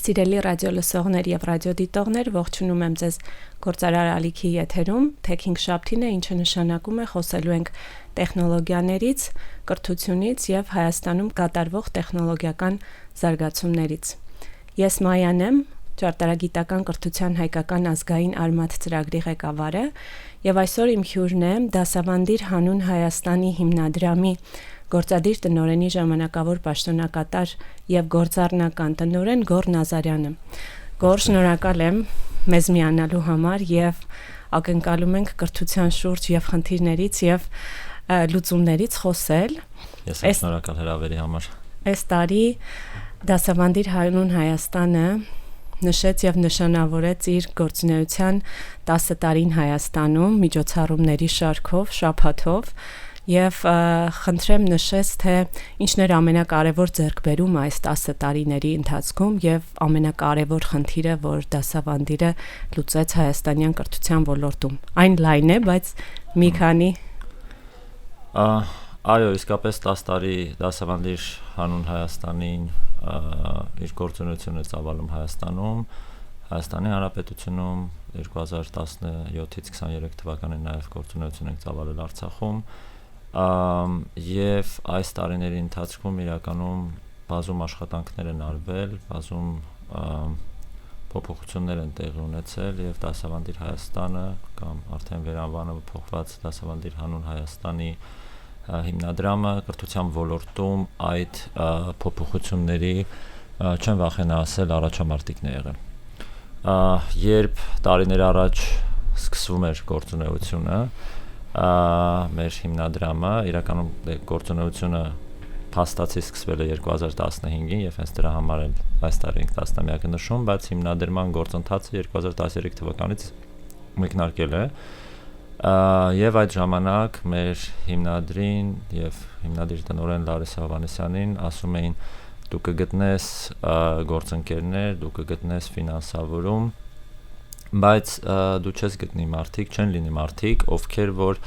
Սիրելի ռադիո լսողներ եւ ռադիոդիտողներ, ողջունում եմ ձեզ Գործարար Ալիքի եթերում, Թեքինգ-շաբթին է, ինչը նշանակում է խոսելու ենք տեխնոլոգիաներից, կրթությունից եւ Հայաստանում կատարվող տեխնոլոգիական զարգացումներից։ Ես Մայան եմ, ճարտարագիտական կրթության հայկական ազգային արմատ ծրագրի ղեկավարը, եւ այսօր իմ հյուրն է Դասավանդիր հանուն Հայաստանի հիմնադրամի Գործադիր տնօրենի ժամանակավոր պաշտոնակատար եւ գործառնական տնօրեն Գոռ Նազարյանը։ Գոռ, շնորհակալ եմ մեզ միանալու համար եւ ակնկալում ենք կրթության շուրջ եւ խնդիրներից եւ լուծումներից խոսել։ Ես շնորհակալ հրավերի համար։ Այս տարի Դասավանդիր հանուն Հայաստանը նշեց եւ նշանավորեց իր գործունեության 10 տարին Հայաստանում միջոցառումների շարքով, շաբաթով եւ խնդրեմ նշես, թե ինչն էր ամենակարևոր ձեռքբերումը այս 10 տարիների ընթացքում եւ ամենակարևոր խնդիրը, որ Դասավանդիրը լուծեց հայաստանյան կրթության ոլորտում։ Այն լայն է, բայց մի քանի Այո, իսկապես 10 տարի Դասավանդիր հանուն Հայաստանին իր գործունեությունը ծավալում Հայաստանում, Հայաստանի Հանրապետությունում 2017-ից 23 թվականին նաև գործունեություն ենք ծավալել Արցախում եւ այս տարիների ընթացքում իրականում բազում աշխատանքներ են արվել, բազում փոփոխություններ են տեղի ունեցել եւ Դասավանդիր Հայաստանը կամ արդեն վերանվանումը փոխված Դասավանդիր հանուն Հայաստանի հիմնադրամը կրթության ոլորտում այդ փոփոխությունների չեմ վախենա ասել առաջամարտիկն է եղել։ Երբ տարիներ առաջ սկսվում էր գործունեությունը, մեր հիմնադրամը իրականում գործունեությունը փաստացի սկսվել է 2015-ին եւ հենց դրա համար էլ այս տարի 10-ամյակը նշում, բայց հիմնադրման գործընթացը 2013 թվականից մեկնարկել է եւ այդ ժամանակ մեր հիմնադրին եւ հիմնադիր տնօրեն Լարիսա Հովհաննիսյանին ասում էին դու կգտնես գործընկերներ, դու կգտնես ֆինանսավորում, բայց դու չես գտնի մարդիկ, չեն լինի մարդիկ, ովքեր որ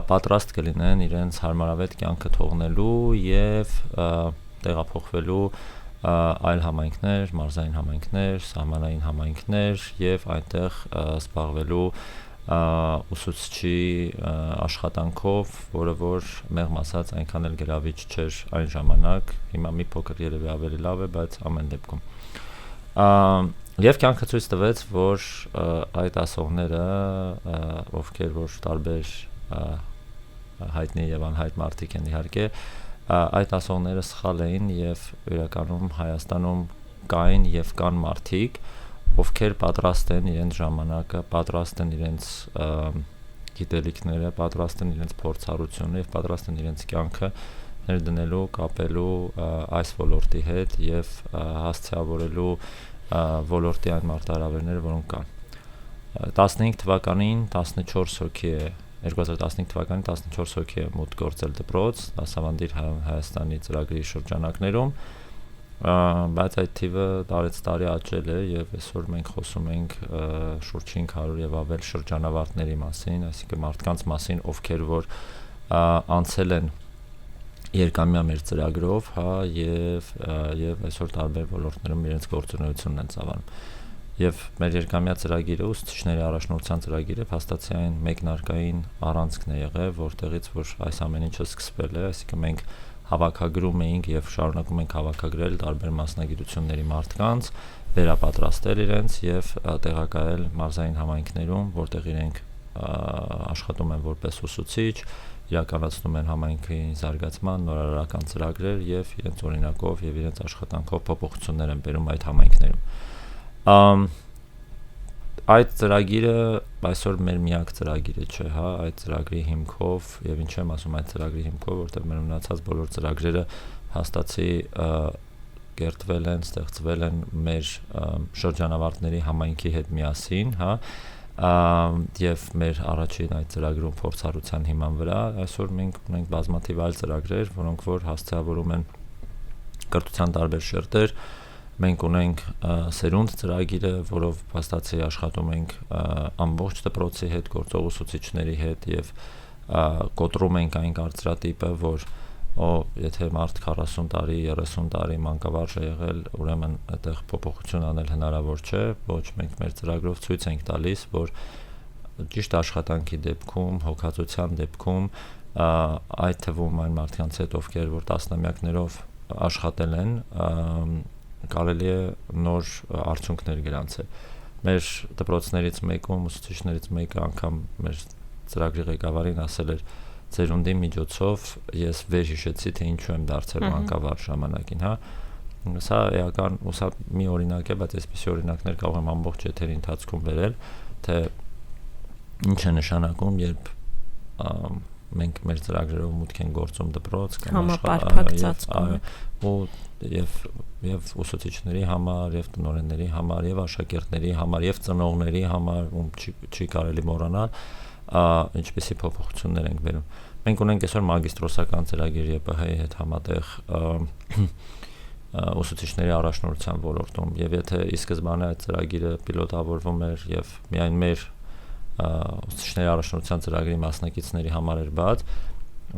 պատրաստ կլինեն իրենց հարմարավետ կյանքը թողնելու եւ տեղափոխվելու այլ համայնքներ, մարզային համայնքներ, սահմանային համայնքներ եւ այնտեղ զբաղվելու ուսուցչի աշխատանքով, որը որ մեղմ ասած այնքան էլ գրավիչ չէր այն ժամանակ, հիմա մի փոքր երևի ավելի լավ է, բայց ամեն դեպքում եւ կյանքը ցույց տվեց, որ այդ ասողները, ովքեր որ տարբեր հայտնի եւ անհայտ մարդիկ են իհարկե, այդ ասողները սխալ էին եւ իրականում Հայաստանում կային եւ կան մարդիկ, ովքեր պատրաստ են իրենց ժամանակը, պատրաստ են իրենց գիտելիքները, պատրաստ են իրենց փորձառությունը եւ պատրաստ են իրենց կյանքը ներդնելու, կապելու այս ոլորտի հետ եւ հասցեավորելու ոլորտի այն մարտահրավերները, որոնք կան։ 15 թվականին 14 հոգի է 2015 թվականին 14 հոգի է մոտ գործել դպրոց Դասավանդիր Հայաստանի ծրագրի շրջանակներում, բայց այդ թիվը տարեց տարի աճել է եւ այսօր մենք խոսում ենք շուրջ 500 եւ ավել շրջանավարտների մասին, այսինքն մարդկանց մասին, ովքեր որ անցել են երկամյա մեր ծրագրով, հա, եւ այսօր տարբեր ոլորտներում իրենց գործունեությունն են ծավալում։ Եվ մեր երկամյա ծրագիրը ուսուցիչների առաջնորդության ծրագիրը փաստացի այն մեկնարկային առանցքն է եղել, որտեղից որ այս ամեն ինչը սկսվել է, այսինքն մենք հավաքագրում էինք եւ շարունակում ենք հավաքագրել տարբեր մասնագիտությունների մարդկանց, վերապատրաստել իրենց եւ տեղակայել մարզային համայնքներում, որտեղ իրենք աշխատում են որպես ուսուցիչ, իրականացնում են համայնքի զարգացման նորարարական ծրագրեր եւ իրենց օրինակով եւ իրենց աշխատանքով փոփոխություններ են բերում այդ համայնքներում։ Այդ ծրագիրը այսօր մեր միակ ծրագիրը չէ, հա, այդ ծրագրի հիմքով եւ ինչ եմ ասում այդ ծրագրի հիմքով, որտեղ մեր մնացած բոլոր ծրագրերը հաստատի կերտվել են, ստեղծվել են մեր շրջանավարտների համայնքի հետ միասին, հա, եւ մեր առաջին այդ ծրագրում փորձառության հիման վրա այսօր մենք ունենք բազմաթիվ այլ ծրագրեր, որոնք որ հասցեավորում են կրթության տարբեր շերտեր։ Մենք ունենք սերունդ ծրագիրը, որով փաստացի աշխատում ենք ամբողջ դպրոցի հետ, գործող ուսուցիչների հետ եւ կոտրում ենք այն կարծրատիպը, որ եթե մարդ 40 տարի, 30 տարի մանկավարժ է եղել, ուրեմն այդտեղ փոփոխություն անել հնարավոր չէ, ոչ մենք մեր ծրագրով ցույց ենք տալիս, որ ճիշտ աշխատանքի դեպքում, հոգացության դեպքում, այդ թվում այն մարդկանց հետ, ովքեր որ տասնամյակներով աշխատել են, կարելի է նոր արդյունքներ գրանցել։ Մեր դպրոցներից մեկում, ուսուցիչներից մեկը անգամ մեր ծրագրի ղեկավարին ասել էր ծերունդի միջոցով ես վերհիշեցի, թե ինչու եմ դարձել մանկավարժ ժամանակին, հա։ Սա էական, սա մի օրինակ է, բայց այսպիսի օրինակներ կարող եմ ամբողջ եթերի ընթացքում վերել, թե ինչ է նշանակում, երբ մենք մեր ծրագրերով մուտք են գործում դպրոց կամ եւ ուսուցիչների համար, եւ տնօրենների համար, եւ աշակերտների համար, եւ ծնողների համար, ում չի կարելի մոռանալ, ինչպեսի փոփոխություններ ենք բերում։ Մենք ունենք այսօր մագիստրոսական ծրագիր ԵՊՀ-ի հետ համատեղ ուսուցիչների առաջնորդության ոլորտում, եւ եթե ի սկզբանե այդ ծրագիրը պիլոտավորվում էր եւ միայն մեր ուսուցիչների առաջնորդության ծրագրի մասնակիցների համար էր բաց,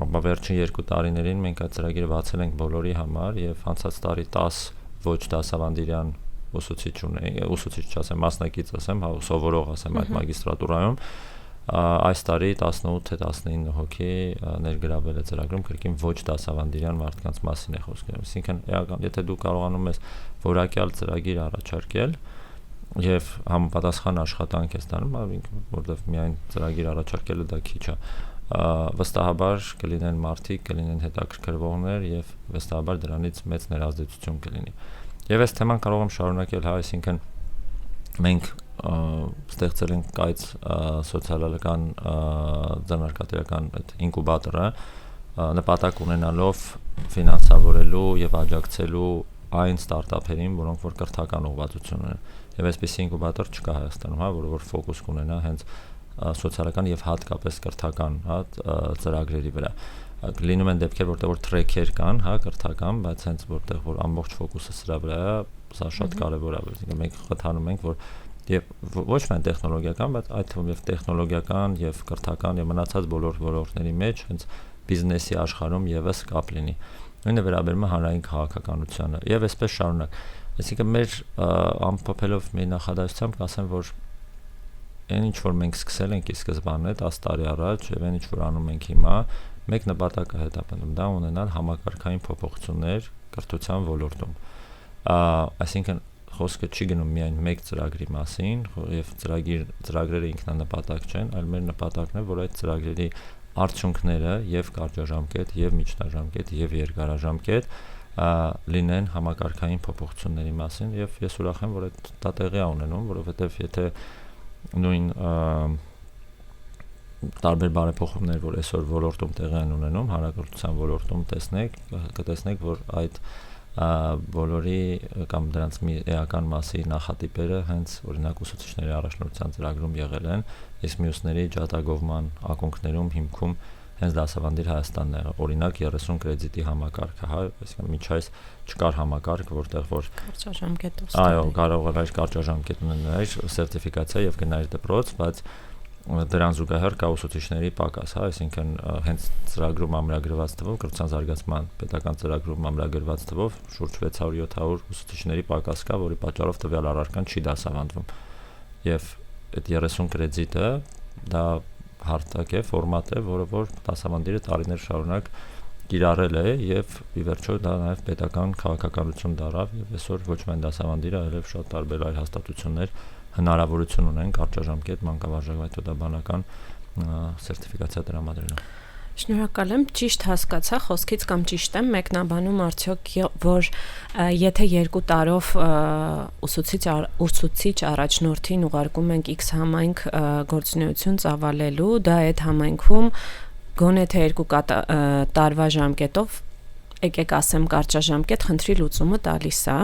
ապա վերջին 2 տարիներին մենք այդ ծրագիրը բացել ենք բոլորի համար եւ անցած տարի 10 ոչ դասավանդիրյան ուսուցիչ չասեմ, մասնակից ասեմ, սովորող ասեմ այդ մագիստրատուրայում, այս տարի 18 թե 19 հոգի ներգրավել է ծրագրում, կրկին ոչ դասավանդիրյան մարդկանց մասին է խոսքը։ Այսինքն, եթե դու կարողանում ես որակյալ ծրագիր առաջարկել եւ համապատասխան աշխատանք ես տանում, որովհետեւ միայն ծրագիր առաջարկելը դա քիչ է, վստահաբար կլինեն մարդիկ, կլինեն հետաքրքրվողներ եւ վստահաբար դրանից մեծ ներազդեցություն կլինի։ Եվ այս թեման կարող եմ շարունակել, հա, այսինքն մենք ստեղծել ենք կայծ սոցիալական ձեռնարկատիրական այդ ինկուբատորը, նպատակ ունենալով ֆինանսավորելու եւ աջակցելու այն ստարտափերին, որոնք որ կրթական ուղղվածություն ունեն։ Եվ այսպեսի ինկուբատոր չկա Հայաստանում, հա, որը որ ֆոկուս կունենա հենց սոցիալական եւ հատկապես կրթական, հա, ծրագրերի վրա։ Լինում են դեպքեր, որտեղ որ թրեքեր կան, հա, կրթական, բայց հենց որտեղ որ ամբողջ ֆոկուսը սրա վրա է, սա շատ կարեւոր է, այսինքն մենք խթանում ենք, որ եւ ոչ միայն տեխնոլոգիական, բայց այդ թվում եւ տեխնոլոգիական եւ կրթական եւ մնացած բոլոր ոլորտների մեջ հենց բիզնեսի աշխարհում եւս կապ լինի։ Նույնը վերաբերում է հանրային քաղաքականությանը եւ այսպես շարունակ։ Այսինքն մեր ամփոփելով մի նախադասությամբ կասեմ, որ այն ինչ որ մենք սկսել ենք ի սկզբանե 10 տարի առաջ եւ այն ինչ որ անում ենք հիմա, մեկ նպատակ է հետապնդում, դա ունենալ համակարգային փոփոխություններ կրթության ոլորտում։ Այսինքն խոսքը չի գնում միայն մեկ ծրագրի մասին, եւ ծրագրերը ինքնանպատակ չեն, այլ մեր նպատակն է, որ այդ ծրագրերի արդյունքները եւ կարճաժամկետ, եւ միջնաժամկետ, եւ երկարաժամկետ լինեն համակարգային փոփոխությունների մասին եւ ես ուրախ եմ, որ դա տեղի է ունենում, որովհետեւ եթե նույն տարբեր բարեփոխումներ, որ այսօր ոլորտում տեղի են ունենում, հանրակրթության ոլորտում կտեսնեք, որ այդ բոլորի կամ դրանց մի էական մասի նախատիպերը հենց օրինակ ուսուցիչների առաջնորդության ծրագրում եղել են, իսկ մյուսների ջատագովման ակունքներում հիմքում հենց դասավանդիր Հայաստանն է, օրինակ 30 կրեդիտի համակարգը, հա, այսինքն մինչ այս չկար համակարգ, որտեղ որ կարճաժամկետ այո, կարող էր կարճաժամկետ ունենալ սերտիֆիկացիա եւ գնալ դպրոց, բայց դրան զուգահեռ կա ուսուցիչների պակաս, հա, այսինքն հենց ծրագրում ամրագրված թվով կրթության զարգացման պետական ծրագրում ամրագրված թվով շուրջ 600-700 ուսուցիչների պակաս կա, որի պատճառով տվյալ առարկան չի դասավանդվում։ Եվ այդ 30 կրեդիտը դա հարթակ է, ֆորմատ է, որը որ դասավանդիրը տարիներ շարունակ կիրառել է եւ ի վերջո դա նաեւ պետական քաղաքականություն դարավ եւ այսօր ոչ միայն դասավանդիրը, այլև շատ տարբեր այլ հաստատություններ հնարավորություն ունեն կարճաժամկետ մանկավարժական սերտիֆիկացիա տրամադրելու։ Շնորհակալ եմ, ճիշտ հասկացա խոսքից կամ ճիշտ եմ մեկնաբանում արդյոք, որ եթե 2 տարով ուսուցիչ առաջնորդին ուղարկում ենք X համայնք գործունեություն ծավալելու, դա այդ համայնքում գոնե թե 2 տարվա ժամկետով եկեք ասեմ կարճաժամկետ խնդրի լուծումը տալիս է,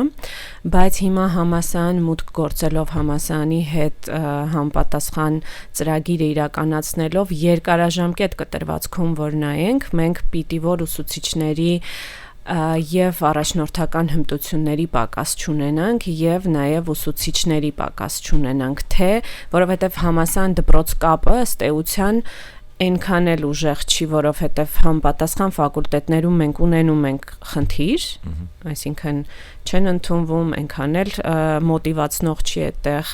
բայց հիմա համասան մուտք գործելով համասանի հետ համապատասխան ծրագիրը իրականացնելով երկարաժամկետ կտրվածքում որ նայենք, մենք պիտի որ ուսուցիչների եւ առաջնորդական հմտությունների պակաս չունենանք եւ նաեւ ուսուցիչների պակաս չունենանք, թե որովհետեւ համասան դպրոց կապը ըստ էության այնքան էլ ուժեղ չի, որովհետև համապատասխան ֆակուլտետներում մենք ունենում ենք խնդիր, այսինքն չեն ընդունվում, այնքան էլ մոտիվացնող չի այդտեղ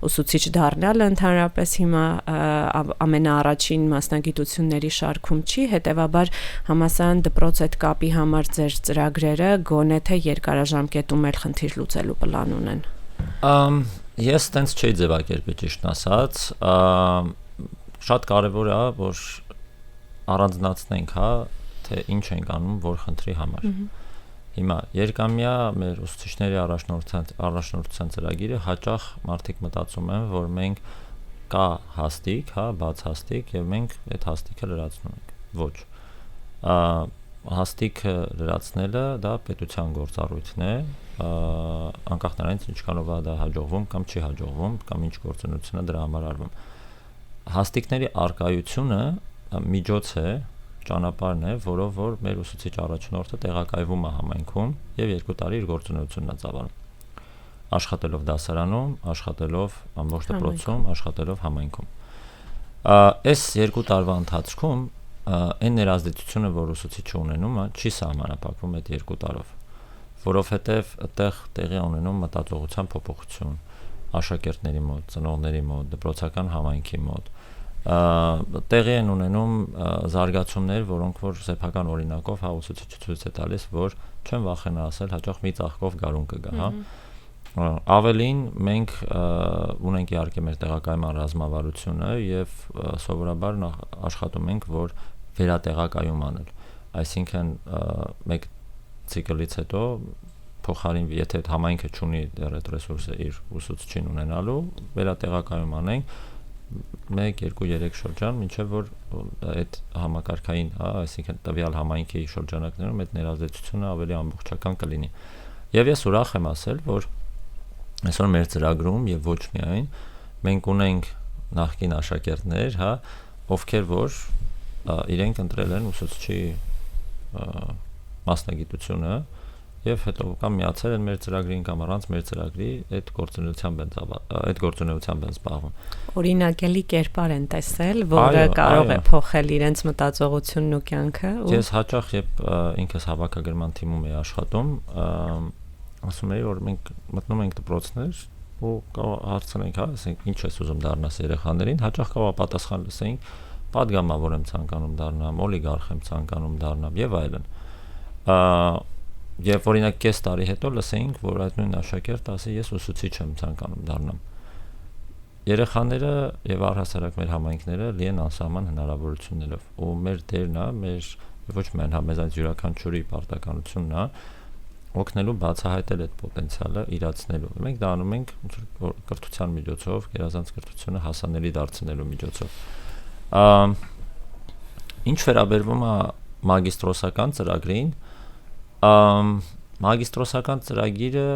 ուսուցիչ դառնալը ընդհանրապես հիմա ամենաառաջին մասնագիտությունների շարքում չի, հետևաբար համալսարան դպրոց այդ կապի համար ձեր ծրագրերը գոնե թե երկարաժամկետում էլ խնդիր լուծելու պլան ունեն։ Ես տենց չէի ձևակերպի ճիշտն ասած, շատ կարևոր է, որ առանձնացնենք, թե ինչ ենք անում որ խնդրի համար։ Հիմա երկամյա մեր ուսուցիչների առաջնորդության ծրագիրը հաճախ մարդիկ մտածում են, որ մենք կա հաստիկ, բաց հաստիկ եւ մենք այդ հաստիկը լրացնում ենք։ Ոչ։ Հաստիկը լրացնելը դա պետության գործառույթն է, անկախ նրանից ինչքանով է դա հաջողվում կամ չի հաջողվում, կամ ինչ գործունեություն է դրա համար արվում։ Հաստիկների արկայությունը միջոց է, ճանապարհն է, որով որ մեր ուսուցիչ առաջնորդը տեղակայվում է համայնքում եւ 2 տարի իր գործունեությունն է ծավալում։ Աշխատելով դասարանում, աշխատելով ամբողջ դպրոցում, աշխատելով համայնքում։ Այս 2 տարվա ընթացքում այն ներազդեցությունը, որ ուսուցիչը ունենում է, չի սահմանափակվում այդ 2 տարով, որովհետեւ այդտեղ տեղի ունենում մտածողության փոփոխություն աշակերտների մոտ, ծնողների մոտ, դպրոցական համայնքի մոտ, տեղի են ունենում զարգացումներ, որոնք որ սեփական օրինակով ուսուցիչը ցույց է տալիս, որ չեմ վախենա ասել, հաճախ մի ծաղկով գարուն կգա, Ավելին մենք ունենք իհարկե մեր տեղակայման ռազմավարությունը եւ սովորաբար աշխատում ենք, որ վերատեղակայում անել, այսինքն մեկ ցիկլից հետո փոխարին, եթե համայնքը չունի դեռ այդ ռեսուրսը իր ուսուցչին ունենալու, վերատեղակայում անենք 1-2-3 շրջան, մինչև որ այդ համակարգային, այսինքն տվյալ համայնքի շրջանակներում այդ ներազդեցությունը ավելի ամբողջական կլինի։ Եվ ես ուրախ եմ ասել, որ այսօր մեր ծրագրում եւ ոչ միայն մենք ունենք նախկին աշակերտներ, ովքեր որ իրենք ընտրել են ուսուցչի մասնագիտությունը եւ հետո կամ միացել են մեր ծրագրին կամ առանց մեր ծրագրի այդ գործունեությամբ են զբաղվում։ Օրինակելի կերպար են տեսել, որը կարող է փոխել իրենց մտածողությունն ու կյանքը։ Ես հաճախ երբ ինքս հավաքագրման թիմում էի աշխատում, ասում էի, որ մենք մտնում ենք դպրոցներ ու հարցնենք, ասենք, ինչ ես ուզում դառնաս երեխաներին, հաճախ կարող պատասխան լսենք, պատգամավոր եմ ցանկանում դառնամ, օլիգարխ եմ ցանկանում դառնամ եւ այլն։ Եվ օրինակ կես տարի հետո լսեինք, որ այդ նույն աշակերտը ասի, ես ուսուցիչ եմ ցանկանում դառնամ։ Երեխաները եւ առհասարակ մեր համայնքները լի են անսահման հնարավորություններով, ու մեր դերն է, մեր ոչ միայն մեզանից յուրաքանչյուրի պարտականությունն է օգնելու բացահայտել այդ պոտենցիալը, իրացնելու։ Մենք դա անում ենք կրթության միջոցով, գերազանց կրթությունը հասանելի դարձնելու միջոցով։ Ինչ վերաբերվում է մագիստրոսական ծրագրին, մագիստրոսական ծրագիրը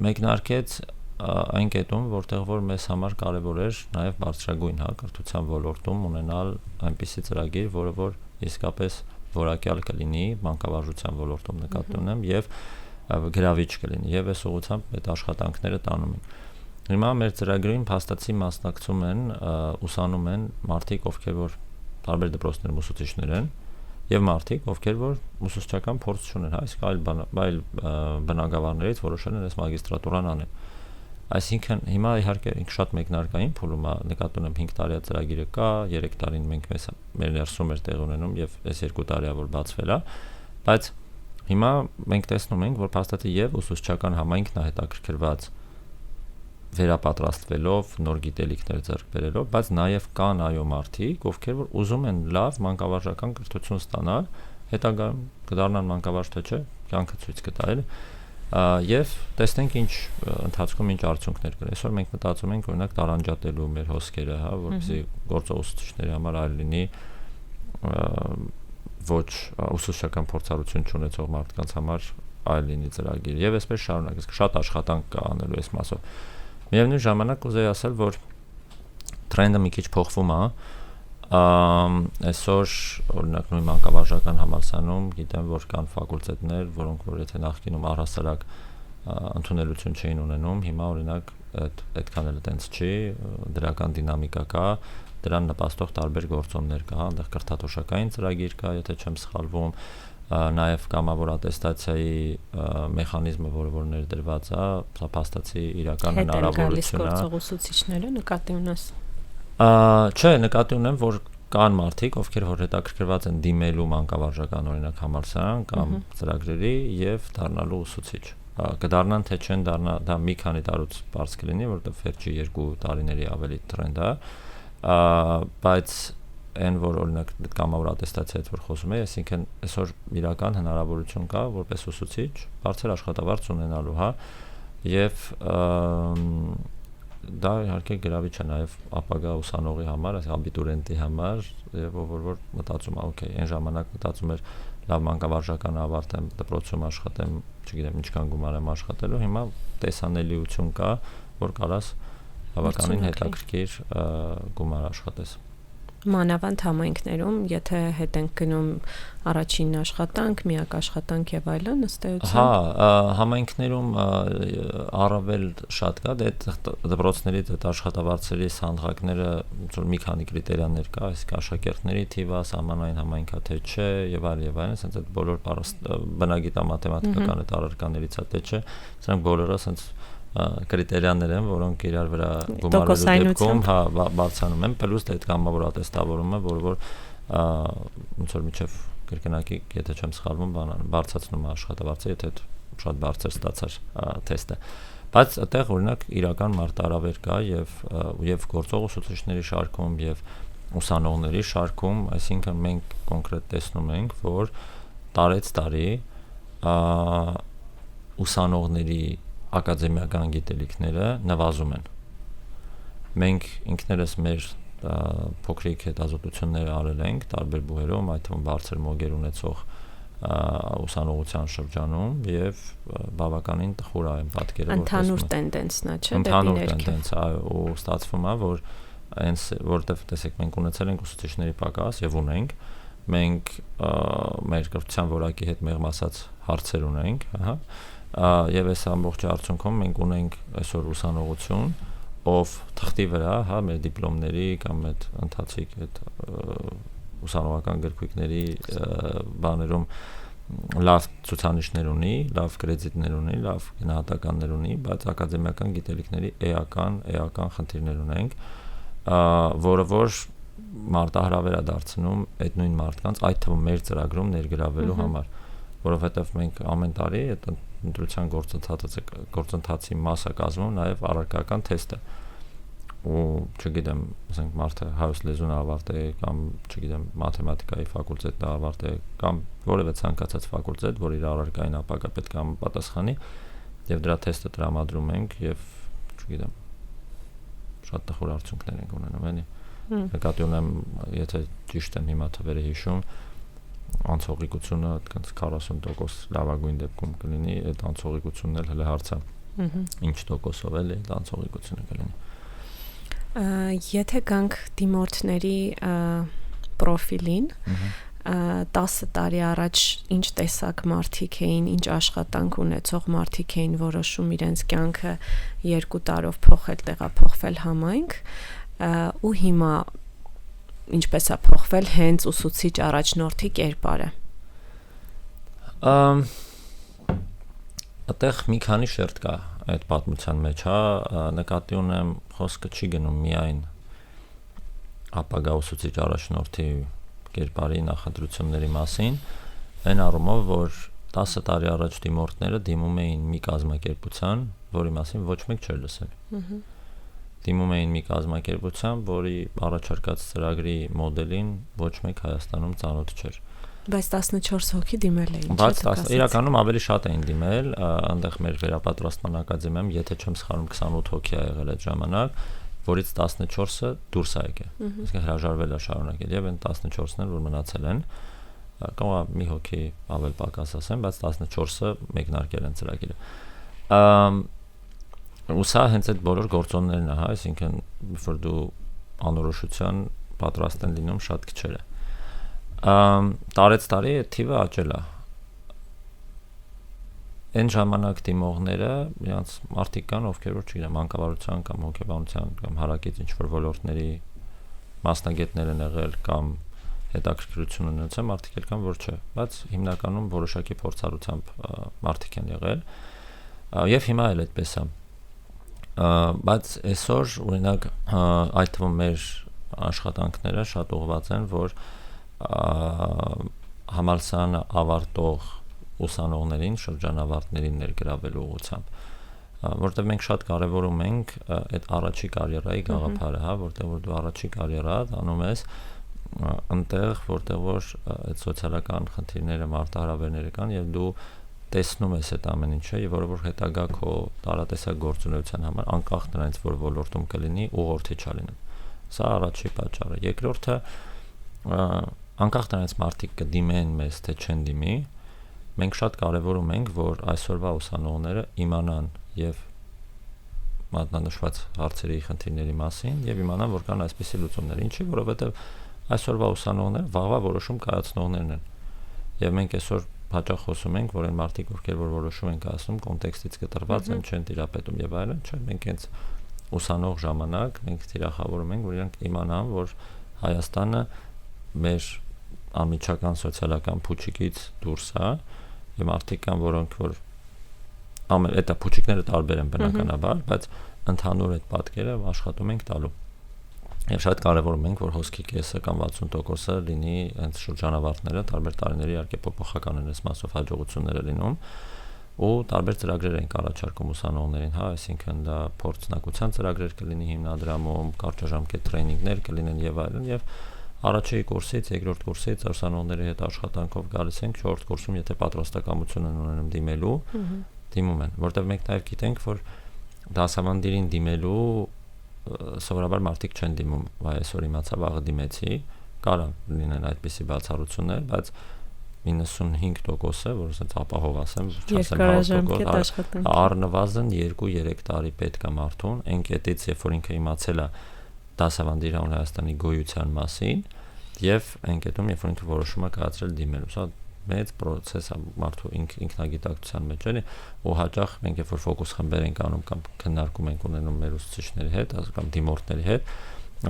մեկնարկեց այն կետում, որտեղ որ մեզ համար կարևոր էր նաև բարձրագույն կրթության ոլորտում ունենալ այնպիսի ծրագիր, որը որ իսկապես որակյալ կլինի մանկավարժության ոլորտում նկատի ունեմ եւ գրավիչ կլինի եւ այս ուղղությամբ այդ աշխատանքները տանում են։ Հիմա մեր ծրագրին փաստացի մասնակցում են, ուսանում են մարդիկ, ովքեր որ տարբեր դպրոցներում ուսուցիչներ են եւ մարդիկ, ովքեր որ ուսուցչական փորձ չունեն, այսինքն այլ բնագավառներից որոշել են այս մագիստրատուրան անել։ Այսինքն հիմա իհարկե շատ մեկնարկային փուլում է, նկատի ունեմ 5 տարյա ծրագիրը կա, 3 տարին մենք մեր ներսում էր տեղ ունենում եւ այս 2 տարիա որ բացվել է, բայց հիմա մենք տեսնում ենք, որ փաստացի եւ ուսուցչական համայնքն է հետաքրքրված վերապատրաստվելով, նոր գիտելիքներ ձեռք բերելով, բայց նաեւ կան այո մարդիկ, ովքեր որ ուզում են լավ մանկավարժական կրթություն ստանալ, հետագայում կդառնան մանկավարժ թե չէ, կյանքը ցույց կտա էլ եւ տեսնենք ինչ ընթացքում ինչ արդյունքներ կլինի։ Այսօր մենք մտածում ենք օրինակ տարանջատելու մեր հոսքերը, որպեսզի գործող ուսուցիչների համար այլ լինի, ոչ ուսուցչական փորձառություն չունեցող մարդկանց համար այլ լինի ծրագիր։ Եվ այսպես շարունակ, շատ աշխատանք կա անելու այս մասով։ Միևնույն ժամանակ կուզեի ասել, որ տրենդը մի քիչ փոխվում է։ Այսօր օրինակ նույն մանկավարժական համալսարանում գիտեմ, որ կան ֆակուլտետներ, որոնք որ եթե նախկինում առհասարակ ընդունելություն չէին ունենում, հիմա օրինակ այդքան էլ այտենց չի, դրական դինամիկա կա, դրան նպաստող տարբեր գործոններ կա, այնտեղ կրթաթոշակային ծրագիր կա, եթե չեմ սխալվում, նաև կամավոր ատեստացիայի մեխանիզմը, որ ներդրված է, սա փաստացի իրական հնարավորություն է։ Գործողուսուցիչները նկատի ունես։ Չէ, նկատի ունեմ, որ կան մարդիկ, ովքեր որ հետաքրքրված են դիմելու մանկավարժական օրինակ համալսարան կամ ծրագրերի եւ դառնալու ուսուցիչ։ Կդառնան թե չեն դառնա, դա մի քանի տարուց բարձ կլինի, որովհետեւ վերջի 2 տարիների ավելի տրենդ է, բայց այն որ օրինակ կամավոր ատեստացիայից որ խոսում եմ, այսինքն այսօր իրական հնարավորություն կա որպես ուսուցիչ բարձր աշխատավարձ ունենալու, հա, եւ դա իհարկե գրավիչ է նաև ապագա ուսանողի համար, այս абիտուրիենտի համար, եւ որ մտածում է, օքեյ, այն ժամանակ մտածում էր լավ մանկավարժական ավարտեմ, դպրոցում աշխատեմ, չգիտեմ ինչքան գումար եմ աշխատելու, հիմա տեսանելիություն կա, որ կարաս բավականին հետաքրքիր գումար աշխատես։ Մանավանդ համայնքներում, եթե հետ ենք գնում առաջին աշխատանք, միակ աշխատանք եւ այլն, ըստ էության։ Հա, համայնքներում առավել շատ կա, դպրոցներից այդ աշխատավարձերի սանդղակները որ մի քանի կրիտերիաներ կա, այսինքն աշակերտների թիվը, սահմանային համայնքա թե չէ եւ այլն, ասենց այդ բոլոր բնագիտա-մաթեմատիկական այդ առարկաներից է թե չէ, սրանք բոլորը ասենց կրիտերիաներ են, որոնք իրար վրա գումարելու դեպքում հա բարձրանում են, պլյուս այդ կամավոր ատեստավորումը, որ ոնց որ միջև կրկնակի, եթե չեմ սխալվում, բարձրացնում է աշխատավարձը, եթե շատ բարձր ստացար թեստը։ Բայց այդտեղ օրինակ իրական մարտահրավեր կա եւ գործող ուսուցիչների շարքում եւ ուսանողների շարքում, այսինքն մենք կոնկրետ տեսնում ենք, որ տարեց տարի ուսանողների ակադեմիական գիտելիքները նվազում են։ Մենք ինքներս մեր փոքրիկ հետազոտություններ արել ենք տարբեր բուհերում, այդ թվում բարձր մոգեր ունեցող ուսանողության շրջանում եւ բավականին տխուր է այն պատկերը, ընդհանուր տենդենսն է, չէ՞, ընդհանուր տենդենս է, ու ստացվում է, որ այնց որտեվ տեսեք մենք ունեցել ենք ուսուցիչների պակաս եւ ունենք, մենք մեր կրթության որակի հետ մեղմ ասած հարցեր ունենք, ահա, եւ այս ամբողջ արդյունքում մենք ունենք այսօր ուսանողություն, ով թղթի վրա, հա, մեր դիպլոմների կամ այդ ընթացիկ այդ ուսանողական գրքույկների բաներում լավ ցուցանիշներ ունի, լավ կրեդիտներ ունի, լավ գնահատականներ ունի, բայց ակադեմիական գիտելիքների էական խնդիրներ ունենք, որը որ մարտահրավեր է դարձնում այդ նույն մարդկանց, այդ թվում մեր ծրագրում ներգրավելու համար, որովհետեւ մենք ամեն տարի այդ ընտրության գործընթացի մասը կազմում նաև առարկական թեստը, ու չգիտեմ, ասենք մարդը հայոց լեզուն ավարտե կամ չգիտեմ մաթեմատիկայի ֆակուլտետը ավարտե կամ որևէ ցանկացած ֆակուլտետ, որ իր առարկային ապագա պետք է պատասխանի, եւ դրա թեստը տրամադրում ենք եւ չգիտեմ շատ տխուր արդյունքներ ենք ունենում, էլի։ Նկատի ունեմ, եթե ճիշտ եմ հիմա թվերը հիշում, անցողիկությունը այդքան 40% լավագույն դեպքում կլինի, այդ անցողիկությունն էլ հələ հարց է։ Ինչ տոկոսով էլ այդ անցողիկությունը կլինի։ Եթե գանք դիմորդների պրոֆիլին, 10 տարի առաջ ինչ տեսակ մարդիկ էին, ինչ աշխատանք ունեցող մարդիկ էին որոշում իրենց կյանքը 2 տարով փոխել, տեղափոխվել համայնք, ու հիմա ինչպես է փոխվել հենց ուսուցիչ առաջնորդի կերպարը։ Այդտեղ մի քանի շերտ կա այդ պատմության մեջ, հա, նկատի ունեմ, խոսքը չի գնում միայն ապագա ուսուցիչ առաջնորդի կերպարի նախադրությունների մասին, այն առումով, որ 10 տարի առաջ դիմորդները դիմում էին մի կազմակերպության, որի մասին ոչ մեկ չէր լսել։ Դիմում էին մի կազմակերպության, որի առաջարկած ծրագրի մոդելին ոչ մեկ Հայաստանում ծանոթ չէր։ Բայց 14 հոգի դիմել էին, բայց իրականում ավելի շատ էին դիմել, այնտեղ մեր վերապատրաստման ակադեմիայում, եթե չեմ սխալվում, 28 հոգի ա եղել այդ ժամանակ, որից 14-ը դուրս ա եկել։ Այսինքն հրաժարվել ա շարունակել եւ այն 14-ն էլ որ մնացել են, կարող է մի հոգի ավել պակաս ասեմ, բայց 14-ը մեկնարկել են ծրագիրը։ Ու սա հենց այդ բոլոր գործոններն է, հա, այսինքն որ դու անորոշության պատրաստ են լինում շատ քչերը։ Տարեց տարի այդ թիվը աճել է։ Այն ժամանակ դիմողները, իրանց մարդիկ կան, ովքեր որ չգիտեմ, մանկավարության կամ հոգեբանության կամ հարակից ինչ որ ոլորտների մասնագետներ են եղել կամ հետաքրքրություն ունեցել, մարդիկ էլ կան, որ չէ, բայց հիմնականում որոշակի փորձառությամբ մարդիկ են եղել, եւ հիմա էլ այդպես է։ Բայց այսօր օրինակ այդ թվում մեր աշխատանքները շատ ուղղված են, որ համալսարանը ավարտող ուսանողներին, շրջանավարտներին ներգրավելու ուղղությամբ, որտեղ մենք շատ կարևորում ենք այդ առաջի կարիերայի գաղափարը, հա, որտեղ որ դու առաջի կարիերադ անում ես այնտեղ, որտեղ որ այդ սոցիալական խնդիրները, մարտահրավերները կան եւ դու տեսնում ես այդ ամեն ինչը եւ որը որ հետագա քո տարատեսակ գործունեության համար անկախ նրանից որ ոլորտում կլինի ուղղորդի չլինի։ Սա առաջի պատճառը։ Երկրորդը անկախ նրանից մարդիկ կդիմեն մեզ թե չեն դիմի, մենք շատ կարևորում ենք, որ այսօրվա ուսանողները իմանան եւ մատնանշված հարցերի խնդիրների մասին եւ իմանան, որ կան այսպիսի լուծումներ, ինչի որովհետեւ այսօրվա ուսանողները վաղվա որոշում կայացնողներն են։ Եվ մենք այսօր հաճախ խոսում ենք, որ այն մարդիկ, ովքեր որ որոշում են կայացնում, կոնտեքստից կտրված են, չեն տիրապետում եւ այլն, չէ, մենք հենց ուսանող ժամանակ մենք թիրախավորում ենք, որ իրանք իմանան, որ Հայաստանը մեր անմիջական սոցիալական փուչիկից դուրս է, եւ մարդիկ կան, որոնք որ այդ փուչիկները տարբեր են բնականաբար, բայց ընդհանուր այդ պատկերը աշխատում ենք տալու։ Եվ շատ կարևորում ենք, որ հոսքի կեսը կամ 60%-ը լինի հենց շրջանավարտները, տարբեր տարիների իհարկե փոփոխական են այս մասով հաջողությունները լինում, ու տարբեր ծրագրեր ենք առաջարկում ուսանողներին, հա, այսինքն դա փորձնակցության ծրագրեր կլինի հիմնադրամում, կարճաժամկետ տրեյնինգներ կլինեն եւ այլն, եւ առաջի կուրսից, երկրորդ կուրսից ուսանողների հետ աշխատանքով գալիս ենք 4-րդ կուրսում, եթե պատրաստակամություն են ունենում դիմելու, դիմում են, որտեղ մենք նաեւ գիտենք, որ դասավանդերին դիմելու սովորաբար մարդիկ չեն դիմում, այսօր իմացա վաղը դիմեցի, կարա լինեն այդպիսի բացառություններ, բայց 95%-ը, որ ասած ապահով ասեմ, չասեմ 100%, առնվազն 2-3 տարի պետք է մարդուն, այն կետից, երբ որ ինքը իմացել է դասավանդի իրավուն Հայաստանի գոյության մասին, եւ այն կետում, երբ որ ինքը որոշում է կայացրել դիմելու, սա մեծ process է մարդու ինքնագիտակցության մեջ էլի, ու հաճախ մենք երբ որ ֆոկուս խմբեր ենք անում կամ քննարկում ենք ունենում մեր ուսուցիչների հետ, կամ դիմորդների հետ,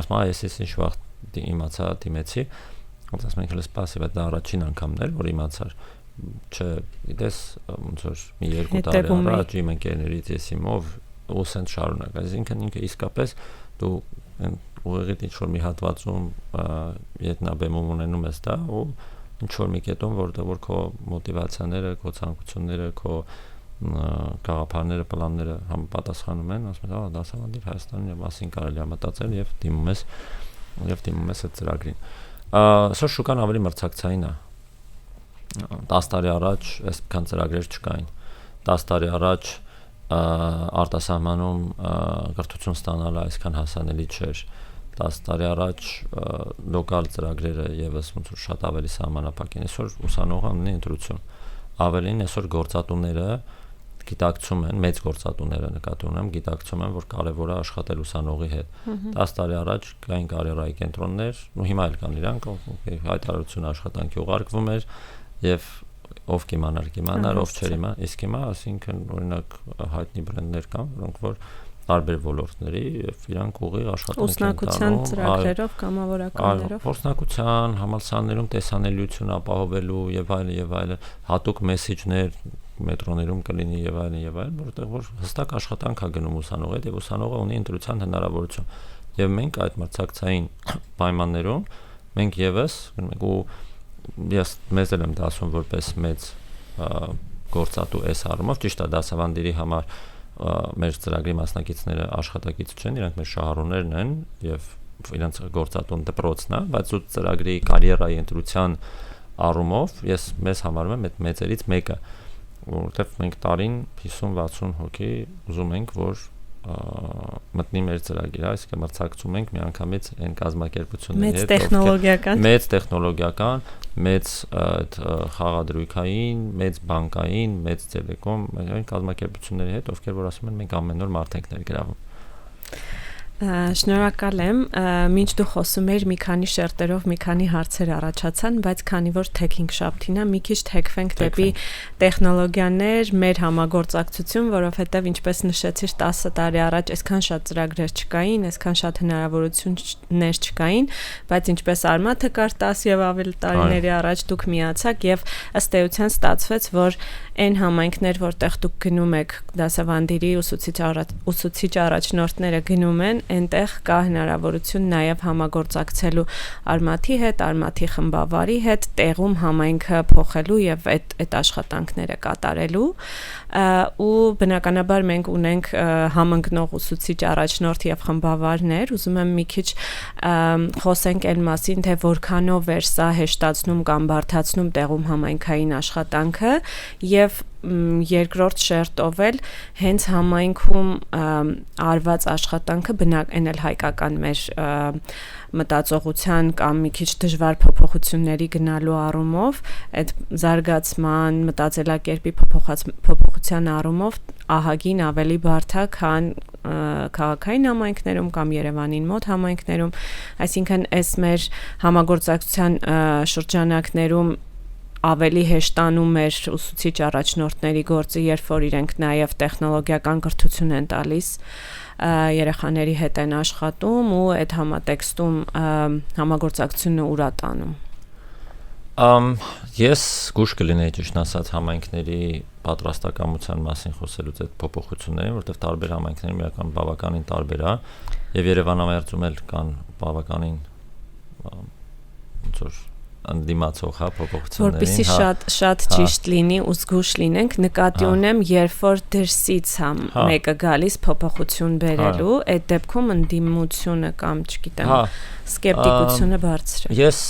ասում եմ, ես ինչ վաղ իմացա, դիմեցի, ասում ենք, հələ սպասի, դա առաջին անգամն էր, որ իմացար, չէ, գիտես, ոնց որ մի 2 տարի առաջ իմ ընկերներից ես իմով ու սենց շարունակ, այսինքն ինքը իսկապես դու ուղիղ ինչ որ մի հատվածում ետնաբեմում ունենում ես դա ու ինչ որ մի կետում, որտեղ որ քո մոտիվացիաները, քո ցանկությունները, քո գաղափարները, պլանները համապատասխանում են, ասում ես, դասավանդիր Հայաստանի մասին կարելի է մտածել եւ դիմում ես այդ ծրագրին։ Սա շուկան ավելի մրցակցային է։ 10 տարի առաջ այսքան ծրագրեր չկային։ 10 տարի առաջ արտասահմանում կրթություն ստանալը այսքան հասանելի չէր։ 10 տարի առաջ լոկալ ծրագրերը եւս ոնց որ շատ ավելի սահմանափակ են։ Այսօր ուսանողը ունի ընտրություն։ Ավելին այսօր գործատուները գիտակցում են, մեծ գործատուները նկատի ունեմ, գիտակցում են, որ կարևոր է աշխատել ուսանողի հետ։ 10 տարի առաջ կային կարիերայի կենտրոններ, ու հիմա էլ կան իրանք, հայտարարություն աշխատանքի ուղարկվում էր եւ ով կիմանար, ով չէր իմա, իսկ հիմա, ասինքն օրինակ հայտնի բրենդներ կան, որոնք որ տարբեր ոլորտների եւ իրանք ուղիղ աշխատանք են տանում։ Ուսուցնական ծրագրերով, կամավորականներով։ Ուսուցնական համալսարաններում տեսանելիություն ապահովելու եւ այլն, հատուկ մեսեջներ մետրոներում կլինի եւ այլն, որտեղ որ հստակ աշխատանք է գնում ուսանողի հետ եւ ուսանողը ունի ընտրության հնարավորություն։ Եվ մենք այդ մրցակցային պայմաններում մենք եւս ու ես մեզ էլ եմ դասում որպես մեծ գործատու այս առումով, ճիշտ է, դասավանդերի համար մեր ծրագրի մասնակիցները աշխատակից չեն, իրանք մեր շահառուներն են եւ իրենց գործատուն դպրոցն է, բայց ու ծրագրի կարիերայի ընտրության առումով ես մեզ համարում եմ այդ մեծերից մեկը, որովհետեւ մենք տարին 50-60 հոգի ուզում ենք, որ մտնի մեր ծրագիրը, այսինքն մրցակցում ենք միանգամից այն կազմակերպությունների հետ, մեծ տեխնոլոգիական, մեծ խաղադրույքային, մեծ բանկային, մեծ տելեկոմ, այն կազմակերպությունների հետ, ովքեր որ ասում են մենք ամեն օր մարդ ենք ներգրավում։ Շնորհակալ եմ, մինչ դու խոսում ես մի քանի շերտերով մի քանի հարցեր առաջացան, բայց քանի որ Tech-ing շաբթին է, մի քիչ թեքվենք դեպի տեխնոլոգիաներ, մեր համագործակցություն, որովհետև ինչպես նշեցիր 10 տարի առաջ այսքան շատ ծրագրեր չկային, այսքան շատ հնարավորություններ չկային, բայց ինչպես Արմաթը կար 10 եւ ավելի տարիների առաջ դուք միացաք եւ ըստ էության ստացվեց, որ այն համայնքներ, որտեղ դուք գնում եք դասավանդերի ուսուցիչ առաջնորդները գնում են, այնտեղ կա հնարավորություն նաև համագործակցելու Արմաթի հետ, Արմաթի խմբավարի հետ, տեղում համայնքը փոխելու եւ այդ աշխատանքները կատարելու ու բնականաբար մենք ունենք համընկնող ուսուցիչ առաջնորդ եւ խմբավարներ, ուզում եմ մի քիչ խոսենք այն մասին, թե որքանով էր սա հեշտացնում կամ բարդացնում տեղում համայնքային աշխատանքը եւ երկրորդ շերտով էլ հենց համայնքում արված աշխատանքը բնական էլ հայկական մեր մտածողության կամ մի քիչ դժվար փոփոխությունների գնալու առումով այդ զարգացման մտածելակերպի փոփոխության առումով ահագին ավելի բարդ է, քան քաղաքային համայնքներում կամ Երևանին մոտ համայնքներում, այսինքն այս մեր համագործակցության շրջանակներում ավելի հեշտանում էր ուսուցիչ առաջնորդների գործը, երբ որ իրենք նաև տեխնոլոգիական կրթություն են տալիս, երեխաների հետ են աշխատում ու այդ համատեքստում համագործակցությունը ուր է տանում։ Ես գուշ կլինեի ճիշտ ասած համայնքների պատրաստակամության մասին խոսելուց այդ փոփոխություններին, որտեղ տարբեր համայնքներում իրական բավականին տարբեր է եւ Երևանամերձում էլ կան բավականին ոնց որ անդիմացող փոփոխություններին, որպեսզի շատ ճիշտ լինի ու զգուշ լինենք, նկատի ունեմ, երբ որ դրսից մեկը գալիս փոփոխություն բերելու, այդ դեպքում ընդդիմությունը կամ, չգիտեմ, սկեպտիկությունը բարձր է։ Ես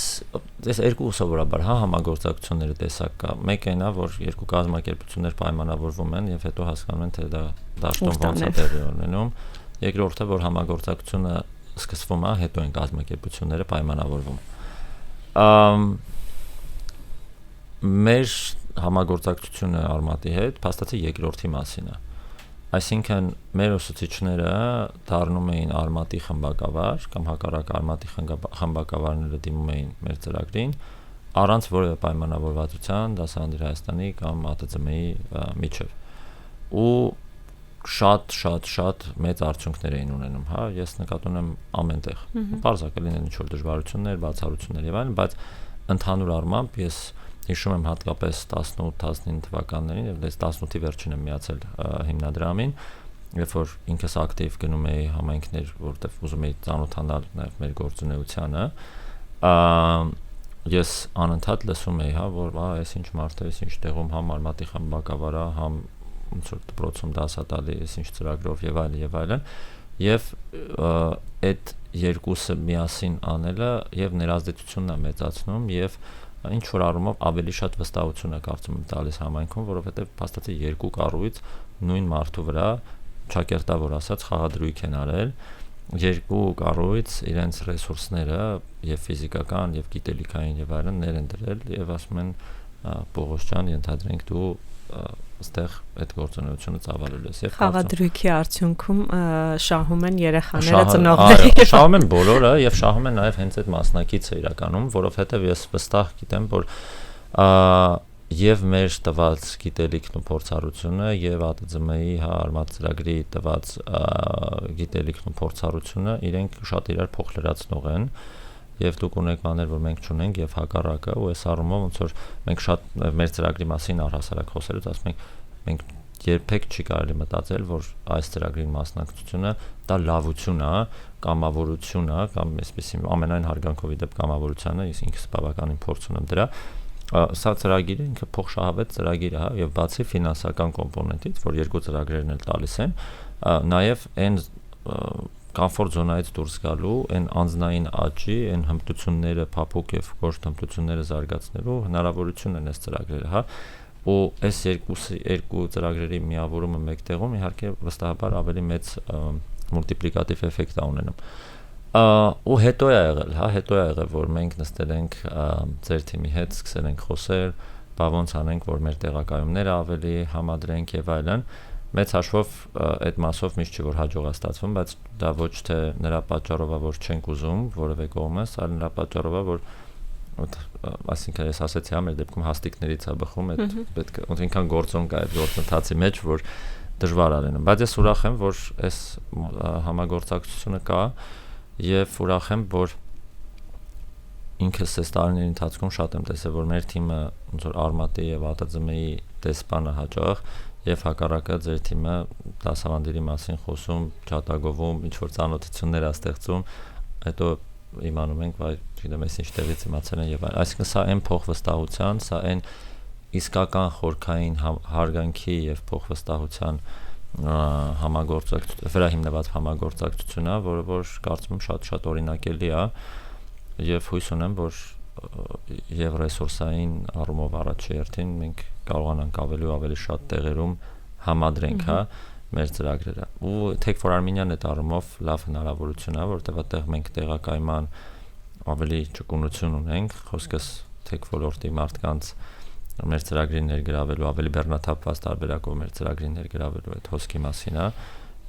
երկու սովորաբար համագործակցությունների տեսակ կա։ Մեկը այն է, որ երկու կազմակերպություններ պայմանավորվում են եւ հետո հասկանում են, թե դա դաշտում ոնց է տեղի ունենում։ Երկրորդը, որ համագործակցությունը սկսվում է, հետո են կազմակերպությունները պայմանավորվում։ Մեր համագործակցությունը Արմաթի հետ փաստացի երկրորդի մասին է։ Այսինքն մեր ուսուցիչները դառնում էին Արմաթի խմբակավար կամ հակառակ Արմաթի խմբակավարները դիմում էին մեր ծրագրին առանց որևէ պայմանավորվածության դասավանդի Հայաստանի կամ ԱՏԾՄ-ի միջև։ Ու շատ մեծ արդյունքներ էին ունենում, ես նկատում եմ ամենտեղ։ Պարզակ լինեն ինչ-որ դժվարություններ, բացառություններ եւ այլն, բայց ընդհանուր առմամբ ես հիշում եմ հատկապես 18-19 թվականներին եւ դες 18-ի վերջին եմ միացել հիմնադրամին, երբ որ ինքս ակտիվ գնում էի համայնքներ, որտեղ ուզում էի ծանոթանալ նաեւ մեր գործունեությանը, ես անընդհատ լսում էի, որ այս ինչ մարդ է, այս ինչ տեղում համ Արմաթի խմբակավարա, համ ոնց որ դպրոցում դասատալի, ինչ ծրագրով եւ այլն եւ այդ երկուսը միասին անելը եւ ներազդեցությունն է մեծացնում եւ ինչ որ առումով ավելի շատ վստահություն է կարծում եմ տալիս համայնքում, որովհետեւ փաստացի երկու կառույց նույն մարդու վրա ճակերտավոր ասած խաղադրույք են արել, երկու կառույց իրենց ռեսուրսները եւ ֆիզիկական եւ գիտելիքային եւ այլն ներ են դրել եւ ասում են Պողոս ջան, ենթադրենք դու այստեղ այդ գործունեությունը ծավալել ես եւ խաղադրույքի արդյունքում շահում են երեխաները, ծնողները, շահում են բոլորը եւ շահում են նաեւ հենց այդ մասնակիցը իրականում, որովհետեւ ես վստահ գիտեմ, որ եւ մեր տված գիտելիքն ու փորձառությունը եւ ԱՏԾՄ-ի Արմաթ ծրագրի տված գիտելիքն ու փորձառությունը իրենք շատ իրար փոխլրացնող են եւ դուք ունեք բաներ, որ մենք չունենք եւ հակառակը, ու այս առումով ոնց որ մենք շատ մեր ծրագրի մասին առհասարակ խոսելուց ասում ենք, մենք երբեք չի կարելի մտածել, որ այս ծրագրի մասնակցությունը դա լավություն է, կամավորություն է, կամ այսպեսի ամենայն հարգանքով իդեպ կամավորությանը, ես ինքս բավականին փորձ ունեմ դրա, սա ծրագիրը ինքը փոխշահավետ ծրագիր է, եւ բացի ֆինանսական կոմպոնենտից, որ երկու ծրագրերն էլ տալիս են, նաեւ այն կոմֆորտ զոնայից դուրս գալու, այն անձնային աճի, այն հմտությունները փափուկ եւ կոշտ հմտությունները զարգացնելու հնարավորություն են այս ծրագրերը, ու այս երկու ծրագրերի միավորումը մեկտեղում իհարկե վստահաբար ավելի մեծ մուլտիպլիկատիվ էֆեկտ է ունենում։ Ու հետո է եղել, որ մենք նստել ենք ձեր թիմի հետ, սկսել ենք խոսել, բա ոնց անենք, որ մեր տեղակայումները ավելի համադրենք եւ այլն, մեծ հաշվով այդ մասով միշտ չի որ հաջող է ստացվում, բայց դա ոչ թե նրա պատճառով է, որ չենք ուզում որևէ կողմից, այլ նրա պատճառով է, որ այսինքն ես ասացի, մեր դեպքում հաստիկներից է բխում, այդ պետք է այնքան գործոն կա այդ գործընթացի մեջ, որ դժվար է լինում, բայց ես ուրախ եմ, որ այս համագործակցությունը կա եւ ուրախ եմ, որ ինքս այս տարիների ընթացքում շատ եմ տեսել, որ մեր թիմը ոնց որ Արմատի եւ ԱՏԶՄ-ի դեսպանը հաճախ եւ հակառակը ձեր թիմը դասավանդերի մասին խոսում, չաթագովում, ինչ որ ծանոթություններ է ստեղծում, հետո իմանում ենք, վայ, չգիտեմ, այս ինչ տեղից իմացել են եւ այլն։ Այսինքն սա այն փոխվստահության, սա այն իսկական խորքային հարգանքի եւ փոխվստահության վրա հիմնված համագործակցություն է, որը որ կարծում եմ շատ օրինակելի է եւ հույս ունեմ, որ եւ ռեսուրսային առումով առաջերտին մենք կարողանանք ավելի շատ տեղերում համադրենք, հա, մեր ծրագրերը։ Ու Tech for Armenian այդ առումով լավ հնարավորություն է, որտեղ այդտեղ մենք տեղակայման ավելի ճկունություն ունենք, խոսքս Tech ոլորտի մարդկանց մեր ծրագրին ներգրավելու, ավելի բեռնաթափված տարբերակով մեր ծրագրին ներգրավելու այդ հոսքի մասին է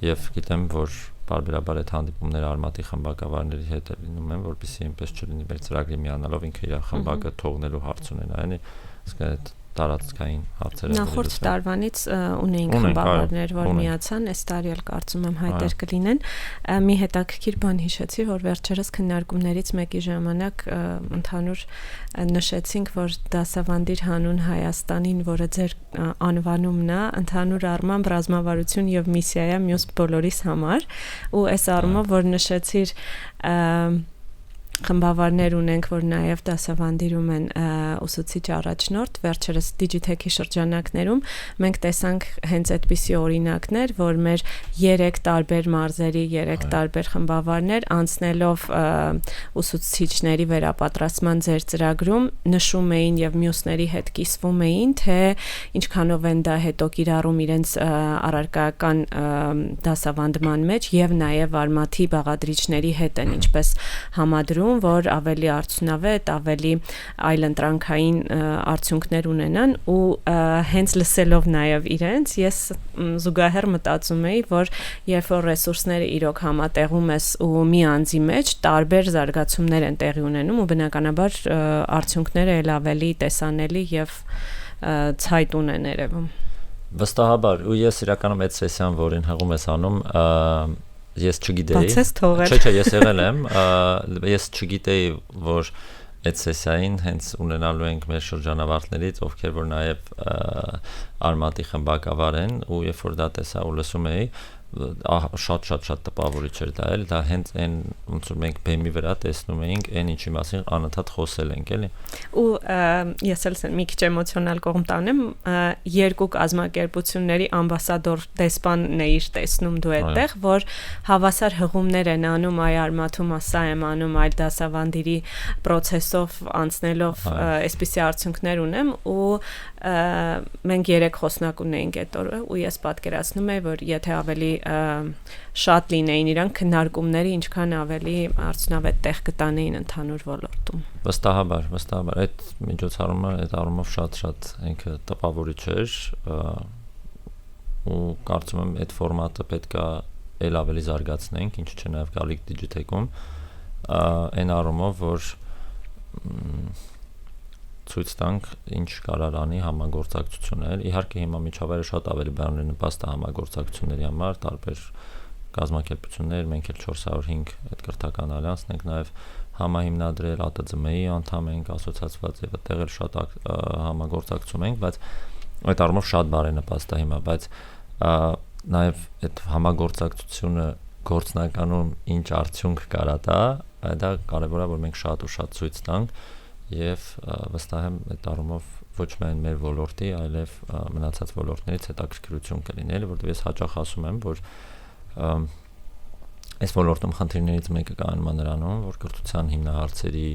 եւ գիտեմ, որ բարբերաբար այդ հանդիպումները Արմատի խմբակավարների հետ լինում են, որպեսզի այնպես չլինի մեր ծրագրի միանալով ինքը իր խմբակը թողնելու հարց ունենա, այնի ասկա տարածքային հարցերը նախորդ տարվանից ունեինք խմբավորներ, որ միացան, այս տարի էլ կարծում եմ հայտեր կլինեն։ Մի հետաքրքիր բան հիշեցի, որ վերջերս քննարկումներից մեկի ժամանակ ընդհանուր նշեցինք, որ դասավանդիր հանուն Հայաստանին, որը ձեր անվանումն է, ընդհանուր առմամբ ռազմավարություն եւ միսիա է մյուս բոլորիս համար, ու այս առումով որ նշեցիր խմբավարներ ունենք, որ նաև դասավանդիրում են ուսուցիչ առաջնորդ, վերջերս Digitech-ի շրջանակներում մենք տեսանք հենց այդպիսի օրինակներ, որ մեր 3 տարբեր մարզերի 3 տարբեր խմբավարներ անցնելով ուսուցիչների վերապատրաստման ձեր ծրագրում նշում էին եւ մյուսների հետ կիսվում էին, թե ինչքանով են դա հետո կիրառում իրենց առարկայական դասավանդման մեջ եւ նաև Արմաթի բաղադրիչների հետ են ինչպես համադրում, որ ավելի արդյունավետ, ավելի այլընտրանքային արդյունքներ ունենան ու հենց լսելով նաև իրենց ես զուգահեռ մտածում էի, որ երբ որ ռեսուրսները իրոք համատեղում ես ու մի անձի մեջ տարբեր զարգացումներ են տեղի ունենում ու բնականաբար արդյունքները էլ ավելի տեսանելի եւ ցայտուն են երևում։ Վստահաբար ու ես իրականում այդ սեսիան, որին հղում ես անում, ես չգիտեի։ Բացես թողել։ Չէ, ես եղել եմ, ես չգիտեի, որ այդ սեսիային հենց ունենալու ենք մեր շրջանավարտներից, ովքեր որ նաև Արմատի խմբակավար են, ու երբ որ դա տեսա ու լսում էի, շատ տպավորիչ էր դա էլ, դա հենց այն ոնց որ մենք բեմի վրա տեսնում էինք, այն ինչի մասին անընդհատ խոսել ենք, էլի։ Ու ես էլ մի քիչ էմոցիոնալ կողմ տանեմ, երկու կազմակերպությունների ամբասադոր դեսպանն էիր տեսնում դու այդտեղ, որ հավասար հղումներ են անում այ Արմաթում, ասա եմ անում այլ դասավանդիրի process-ով անցնելով այսպիսի արդյունքներ ունեմ ու մենք 3 խոսնակ ունեինք այդ օրը ու ես պատկերացնում եմ, որ եթե ավելի շատ լինեին իրանք քննարկումները, ինչքան ավելի արդյունավետ տեղ կտանեին ընդհանուր ոլորտում։ Վստահաբար, այդ միջոցառումը այդ առումով շատ ինքը տպավորիչ էր ու կարծում եմ այդ ֆորմատը պետքա էլ ավելի զարգացնենք, ինչու՞ չէ նաև գալիք Digitech-ում, այն առումով, որ ցույց տանք ինչ կարող անի համագործակցություններ։ Իհարկե հիմա միջավայրը շատ ավելի բեռնի նպաստ է համագործակցությունների համար, տարբեր կազմակերպություններ, մենք էլ 405 այդ կրթական ալյանսն ենք նաև համահիմնադրել, ԱՏԶՄ-ի անդամ ենք, ասոցիացված եւ այդտեղ էլ շատ համագործակցում ենք, բայց այդ առումով շատ բարենպաստ է հիմա, բայց նաև այդ համագործակցությունը գործնականում ինչ արդյունք կարա տա, դա կարևոր է, որ մենք շատ ցույց տանք եւ վստահ եմ այդ առումով ոչ միայն մեր ոլորտի, այլև մնացած ոլորտներից հետաքրքրություն կլիներ, որտեղ ես հաճախ ասում եմ, որ այս ոլորտում խնդիրներից մեկը կանոնը նրանում, որ կրթության հիմնահարցերի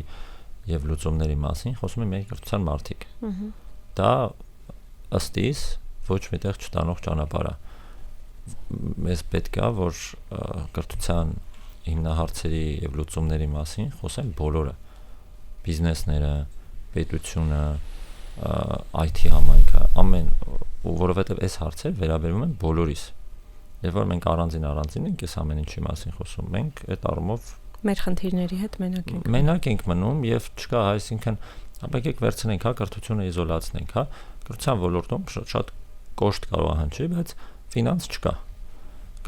եւ լուծումների մասին խոսում են մեր կրթության մարդիկ։ Դա ըստ իս ոչ միտեղ չտանող ճանապարհ է։ Մեզ պետք է, որ կրթության հիմնահարցերի եւ լուծումների մասին խոսեն բոլորը։ Բիզնեսները, պետությունը, IT համայնքը, որովհետև այս հարցերը վերաբերում են բոլորիս։ Երբ որ մենք առանձին ենք այս ամեն ինչի մասին խոսում, մենք այդ առումով մեր խնդիրների հետ մենակ ենք մնում եւ չկա, այսինքն եկեք վերցնենք, կրթությունը իզոլացնենք, կրթության ոլորտում շատ կոշտ կարող է հնչի, բայց ֆինանս չկա։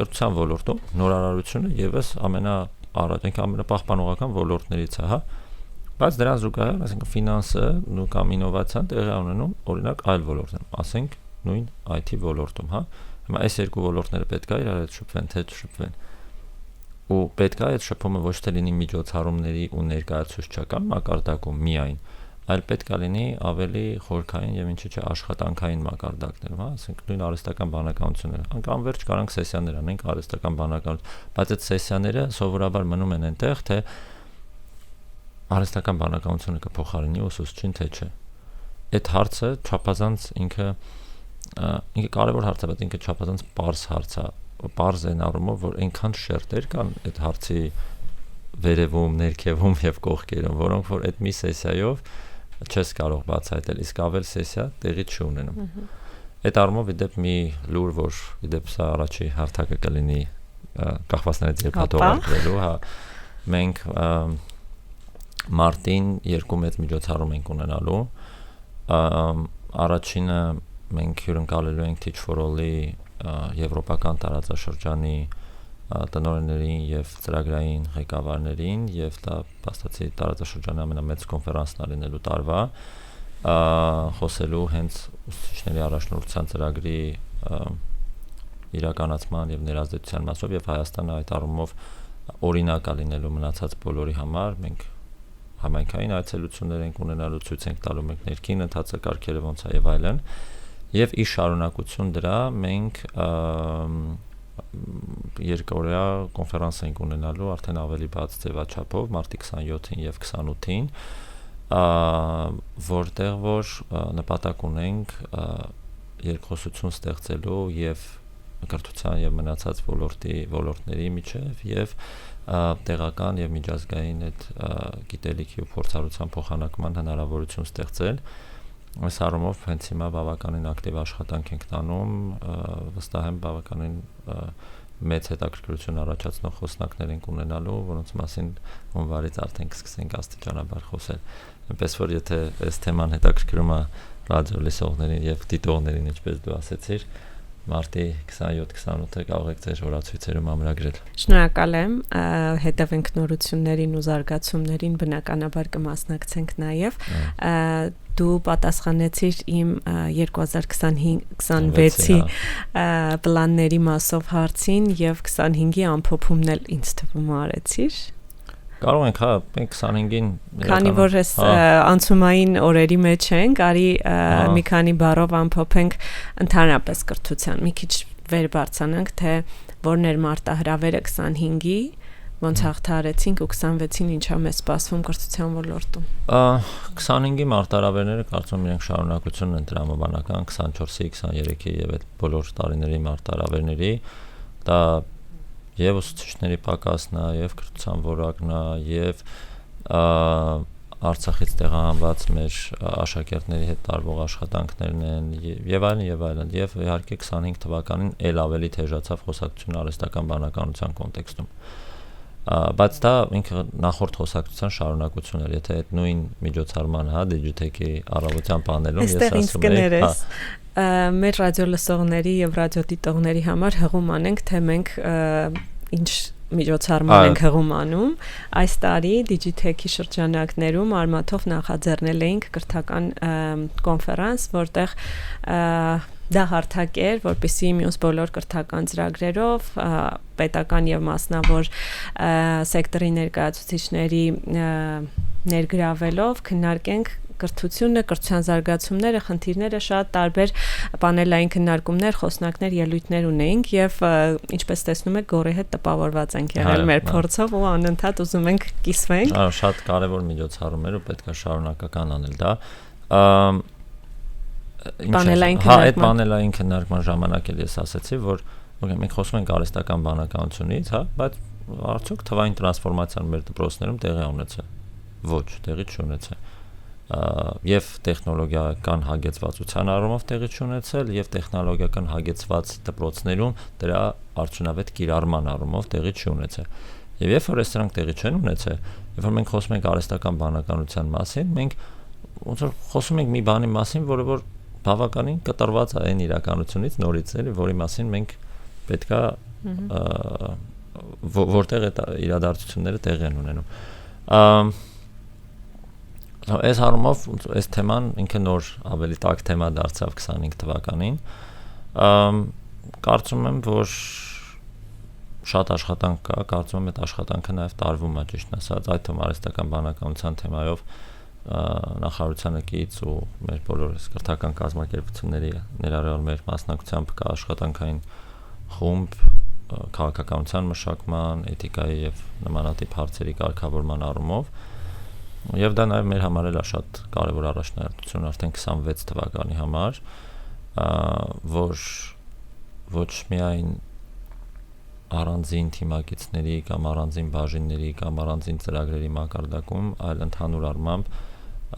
Կրթության ոլորտում նորարարությունը եւս ամենապահպանողական ոլորտներից է, բայց դրան զուգահեռ, այսինքն ֆինանսը կամ ինովացիան տեղի ունենում օրինակ այլ ոլորտներում, ասենք նույն IT ոլորտում, Հիմա այս երկու ոլորտները պետք է իրար հետ շփվեն, թե չշփվեն։ Ու պետք է այդ շփումը ոչ թե լինի միջոցառումների ու ներկայացուցչական մակարդակում միայն, այլ պետք է լինի ավելի խորքային եւ ինչի՞ չէ աշխատանքային մակարդակներում, ասենք նույն արհեստական բանականությունները։ Անկանվերջ կարանք սեսիաներ անենք արհեստական բանականություն, բայց այդ սեսիաները սովորաբար մնում են այնտեղ, թե արհեստական բանականությունը կփոխարինի ուսուցչին, թե չէ։ Այդ հարցը չափազանց ինքը կարևոր հարց է, բայց ինքը չափազանց պարզ հարց է, պարզ են առումով, որ այնքան շերտեր կան այդ հարցի վերևում, ներքևում եւ կողքերում, որոնք որ այդ մի սեսիայով չես կարող բացահայտել, իսկ ավել սեսիա տեղի չունենում։ Այդ առումով իդեպ մի լուր, որ իդեպ սա առաջի հարթակը կլինի կախվածներից երբ հատողագրելու, մենք մարտին 2 մեծ միջոցառում ենք ունենալու, առաջինը մենք հյուրընկալելու ենք Teach for All-ի եվրոպական տարածաշրջանի տնօրեններին եւ ծրագրային ղեկավարներին եւ դա փաստացի տարածաշրջանի ամենամեծ կոնֆերանսն է լինելու տարվա, խոսելու հենց ուսուցիչների առաջնորդության ծրագրի իրականացման եւ ներազդեցության մասով եւ Հայաստանը այդ առումով օրինակ է լինելու մնացած բոլորի համար։ Մենք համայնքային այցելություններ ենք ունենալու, ցույց ենք տալու մենք ներքին ընթացակարգերը ոնց է եւ այլն։ Եվ ի շարունակություն դրա մենք երկօրյա կոնֆերանս ենք ունենալու արդեն ավելի բաց ձևաչափով մարտի 27-ին եւ 28-ին, որտեղ որ նպատակ ունենք երկխոսություն ստեղծելու եւ կրթության եւ մնացած ոլորտների միջեւ եւ տեղական եւ միջազգային այդ գիտելիքի ու փորձառության փոխանակման հնարավորություն ստեղծել։ Այս առումով հենց հիմա բավականին ակտիվ աշխատանք ենք տանում, վստահ եմ բավականին մեծ հետաքրքրություն առաջացնող խոսնակներ ենք ունենալու, որոնց մասին հունվարից արդեն կսկսենք աստիճանաբար խոսել։ Այնպես որ եթե այս թեման հետաքրքրում է ռադիո լսողներին եւ դիտողներին, ինչպես դու ասեցիր, մարտի 27-28-ը կարող եք ձեր օրացույցերում ամրագրել։ Շնորհակալ եմ, հետևենք նորություններին ու զարգացումներին, բնականաբար կմասնակցենք նաև։ Դու պատասխանեցիր իմ 2025-26-ի պլանների մասով հարցին եւ 25-ի ամփոփումն էլ ինձ թվում արեցիր։ Կարող ենք, մենք 25-ին քանի որ այս անցումային օրերի մեջ ենք, արի մի քանի բառով ամփոփենք ընդհանրապես կրթության։ Մի քիչ վեր բարձրանանք, թե որն էր մարտահրավերը 25-ի, ոնց հաղթահարեցինք ու 26-ին ինչա մեզ սպասվում կրթության ոլորտում։ 25-ի մարտահրավերները կարծում եմ իրենք շարունակությունն են տրամաբանական 24-ի, 23-ի եւ այդ բոլոր տարիների մարտահրավերների, դա եւ ուսուցիչների պակասն է, եւ կրթության որակն է, եւ Արցախից տեղահանված մեր աշակերտների հետ տարվող աշխատանքներն են եւ այլն եւ իհարկե 25 թվականին ել ավելի թեժացավ խոսակցությունը արհեստական բանականության կոնտեքստում։ Բայց դա ինքը նախորդ խոսակցության շարունակություն էր, եթե այդ նույն միջոցառման, Digitech-ի առավոտյան պանելում ես ասում եի, մեր ռադիո լսողների եւ ռադիո դիտողների համար հղում անենք, թե մենք ինչ միջոցառման ենք հղում անում։ Այս տարի Digitech-ի շրջանակներում արմաթով նախաձեռնել էինք կրթական կոնֆերանս, որտեղ դա հարթակ էր, որպեսզի մյուս բոլոր կրթական ծրագրերով պետական եւ մասնավոր սեկտորի ներկայացուցիչների ներգրավելով քննարկենք կրթությունը, կրթության զարգացումները, խնդիրները, շատ տարբեր պանելային քննարկումներ, խոսնակներ, ելույթներ ունեինք եւ ինչպես տեսնում եք, գորի հետ տպավորված ենք եղել մեր փորձով ու անընդհատ ուզում ենք կիսվենք։ Շատ կարեւոր միջոցառումներ ու պետք է շարունակական անել դա։ Այդ պանելային քննարկման ժամանակ էլ ես ասացի, որ մենք խոսում ենք արհեստական բանականությունից, բայց արդյոք թվային տրանսֆորմացիան մեր դպրոցներում տեղի ունեցել։ Ոչ, տեղի չունեցել։ եւ տեխնոլոգիական հագեցվածության առումով տեղի ունեցել եւ տեխնոլոգիական հագեցված դպրոցներում դրա արդյունավետ կիրառման առումով տեղի ունեցել։ Եվ երբ որ սրանք տեղի չեն ունեցել, երբ որ մենք խոսում ենք արհեստական բանականության մասին, մենք ոնց որ խոսում ենք մի բանի մասին, որը որ բավականին կտրված է այն իրականությունից նորից, էլի, որի մասին մենք պետքա որտեղ այդ իրադարձությունները տեղի են ունենում։ Այս հարումով այս թեման ինքը նոր ավելի տաք թեմա դարձավ 25 թվականին։ Կարծում եմ, որ շատ աշխատանք կա, կարծում եմ այդ աշխատանքը նաև տարվում է, ճիշտ ասած, այդ թվում արհեստական բանականության թեմայով նախարարությանը կից ու մեր բոլոր կրթական կազմակերպությունների ներառյալ մեր մասնակցությամբ կա աշխատանքային խումբ քաղաքականության մշակման, էթիկայի եւ նմանատիպ հարցերի կարգավորման առումով։ Եվ դա նաև մեր համար էլ է շատ կարևոր առաջնահերթություն արդեն 26 թվականի համար, որ ոչ միայն առանձին թիմակիցների կամ առանձին բաժինների կամ առանձին ծրագրերի մակարդակում, այլ ընդհանուր առմամբ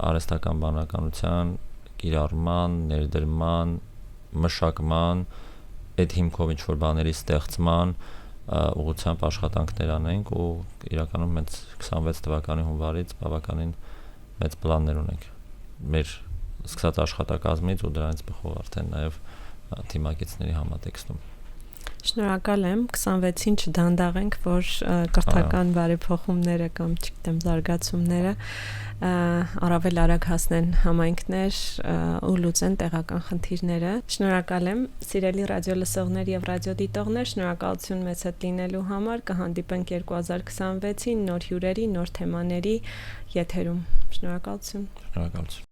արհեստական բանականության կիրառման, ներդրման, մշակման, այդ հիմքով ինչ-որ բաների ստեղծման ուղղությամբ աշխատանքներ անենք ու իրականում մենք 26 թվականի հունվարից բավականին մեծ պլաններ ունենք մեր սկսած աշխատակազմից ու դրանից բխող արդեն նաև թիմակիցների համատեքստում։ Շնորհակալ եմ, 26-ին չդանդաղենք, որ կրթական բարեփոխումները կամ չգիտեմ զարգացումները առավել արագ հասնեն համայնքներ ու լուծեն տեղական խնդիրները։ Շնորհակալ եմ, սիրելի ռադիո լսողներ եւ ռադիո դիտողներ, շնորհակալություն մեծ հետ լինելու համար։ Կհանդիպենք 2026-ին նոր հյուրերի, նոր թեմաների եթերում։ Շնորհակալություն։ Շնորհակալություն։